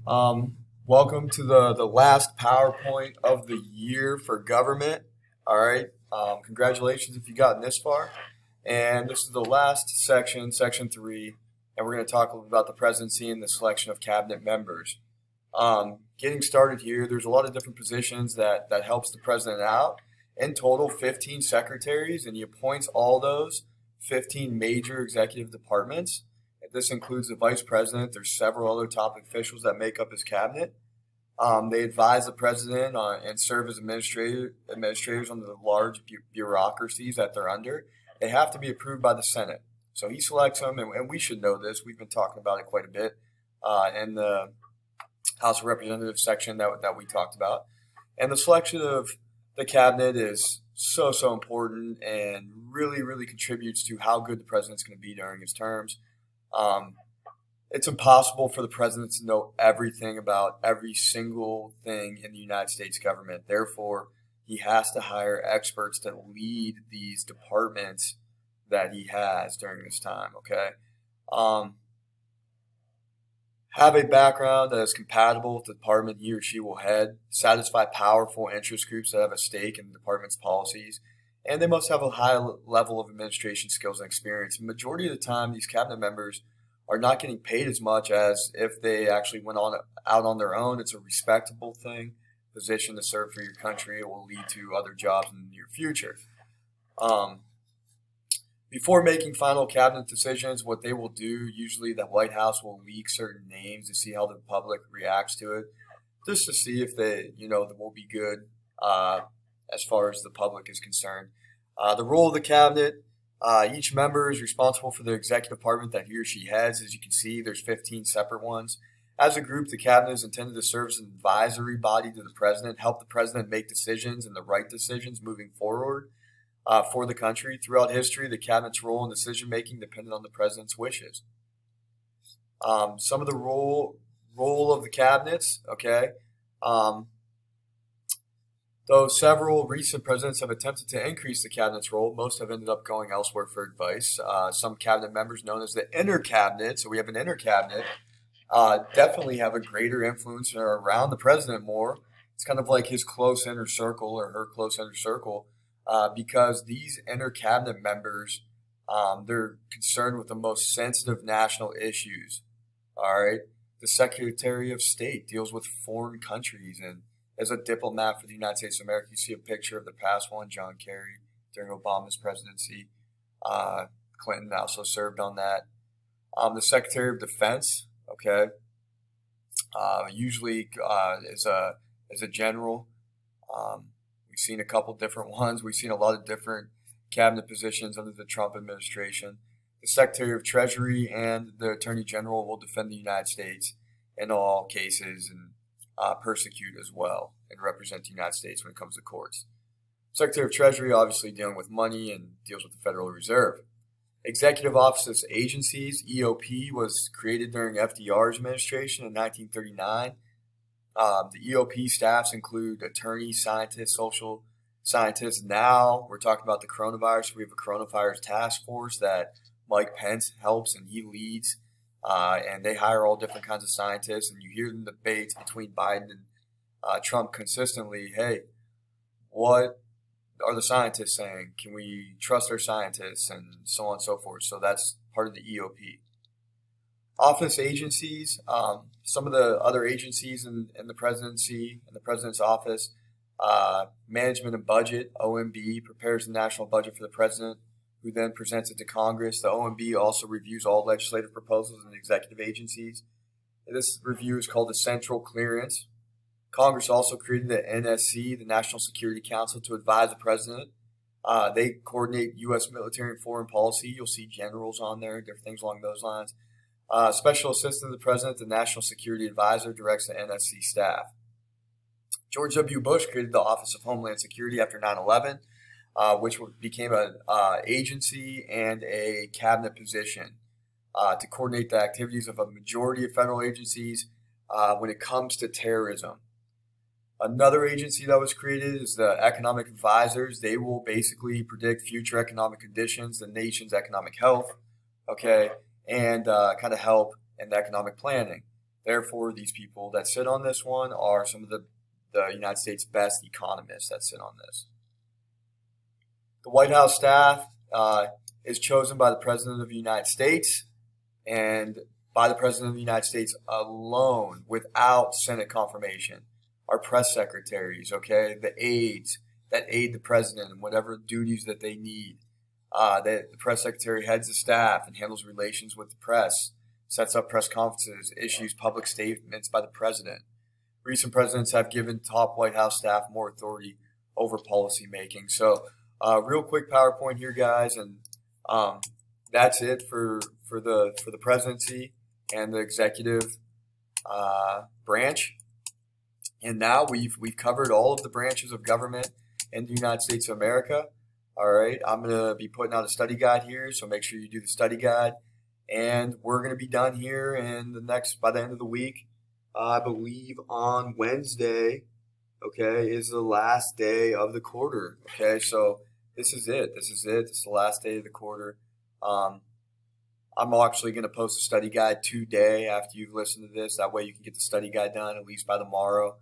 Um, Welcome to the last PowerPoint of the year for government. All right. Congratulations if you've gotten this far. And this is the last section, section three, and we're going to talk a little about the presidency and the selection of cabinet members. Getting started here, there's a lot of different positions that helps the president out. In total, 15 secretaries, and he appoints all those 15 major executive departments. This includes the vice president. There's several other top officials that make up his cabinet. They advise the president and serve as administrators on the large bureaucracies that they're under. They have to be approved by the Senate. So he selects them, and we should know this. We've been talking about it quite a bit in the House of Representatives section that we talked about. And the selection of the cabinet is so important and really contributes to how good the president's going to be during his terms. Um, it's impossible for the president to know everything about every single thing in the United States government. Therefore, he has to hire experts to lead these departments that he has during this time. Okay. Um, have a background that is compatible with the department he or she will head, satisfy powerful interest groups that have a stake in the department's policies, and they must have a high level of administration skills and experience. The majority of the time, these cabinet members are not getting paid as much as if they actually went on out on their own. It's a respectable thing, position to serve for your country. It will lead to other jobs in the near future. Um, Before making final cabinet decisions, what they will do, usually the White House will leak certain names to see how the public reacts to it, just to see if they will be good as far as the public is concerned. The role of the cabinet, each member is responsible for the executive department that he or she heads. As you can see, there's 15 separate ones. As a group, the cabinet is intended to serve as an advisory body to the president, help the president make decisions and the right decisions moving forward for the country. Throughout history, the cabinet's role in decision making depended on the president's wishes. Some of the role of the cabinets, okay. Um, Though several recent presidents have attempted to increase the cabinet's role, most have ended up going elsewhere for advice. Some cabinet members, known as the inner cabinet, so we have an inner cabinet, definitely have a greater influence and are around the president more. It's kind of like his close inner circle or her close inner circle, because these inner cabinet members, they're concerned with the most sensitive national issues. All right, the Secretary of State deals with foreign countries and as a diplomat for the United States of America. You see a picture of the past one, John Kerry, during Obama's presidency. Clinton also served on that. The Secretary of Defense, okay, usually as a general. We've seen a couple different ones. We've seen a lot of different cabinet positions under the Trump administration. The Secretary of Treasury and the Attorney General will defend the United States in all cases and persecute as well and represent the United States when it comes to courts. Secretary of Treasury obviously dealing with money and deals with the Federal Reserve. Executive Office Agencies, EOP, was created during FDR's administration in 1939. The EOP staffs include attorneys, scientists, social scientists. Now we're talking about the coronavirus. We have a coronavirus task force that Mike Pence helps and he leads. And they hire all different kinds of scientists, and you hear the debates between Biden and Trump consistently. Hey, what are the scientists saying? Can we trust our scientists, and so on and so forth? So that's part of the EOP. Office agencies, some of the other agencies in the presidency, in the president's office, management and budget, OMB, prepares the national budget for the president, who then presents it to Congress. The OMB also reviews all legislative proposals in the executive agencies. And this review is called the Central Clearance. Congress also created the NSC, the National Security Council, to advise the president. They coordinate U.S. military and foreign policy. You'll see generals on there, different things along those lines. Special Assistant to the President, the National Security Advisor, directs the NSC staff. George W. Bush created the Office of Homeland Security after 9/11. Which became an agency and a cabinet position to coordinate the activities of a majority of federal agencies when it comes to terrorism. Another agency that was created is the Economic Advisors. They will basically predict future economic conditions, the nation's economic health, okay, and kind of help in the economic planning. Therefore, these people that sit on this one are some of the United States' best economists that sit on this. The White House staff is chosen by the President of the United States and by the President of the United States alone without Senate confirmation. Our press secretaries, okay, the aides that aid the President in whatever duties that they need. The press secretary heads the staff and handles relations with the press, sets up press conferences, issues public statements by the President. Recent presidents have given top White House staff more authority over policy making. So, real quick PowerPoint here, guys, and that's it for the presidency and the executive branch. And now we've covered all of the branches of government in the United States of America. All right, I'm gonna be putting out a study guide here, so make sure you do the study guide. And we're gonna be done here by the end of the week. I believe on Wednesday, okay, is the last day of the quarter. Okay, so this is it. This is the last day of the quarter. I'm actually going to post a study guide today after you've listened to this. That way you can get the study guide done at least by tomorrow.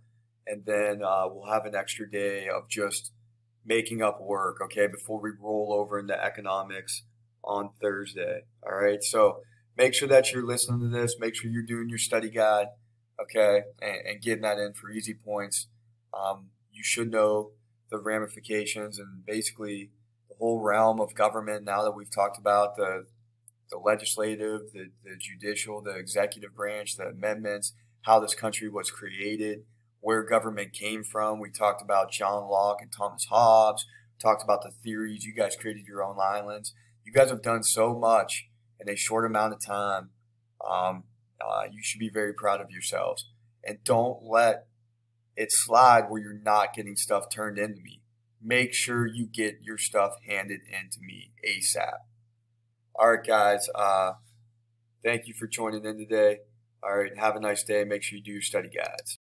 And then we'll have an extra day of just making up work, okay, before we roll over into economics on Thursday. All right, so make sure that you're listening to this. Make sure you're doing your study guide, okay, and getting that in for easy points. You should know the ramifications and basically the whole realm of government now that we've talked about the legislative, the judicial, the executive branch, the amendments, how this country was created, where government came from. We talked about John Locke and Thomas Hobbes, talked about the theories. You guys created your own islands. You guys have done so much in a short amount of time. You should be very proud of yourselves. And don't let it slide where you're not getting stuff turned into me. Make sure you get your stuff handed into me ASAP. All right, guys. Thank you for joining in today. All right, have a nice day. Make sure you do your study guides.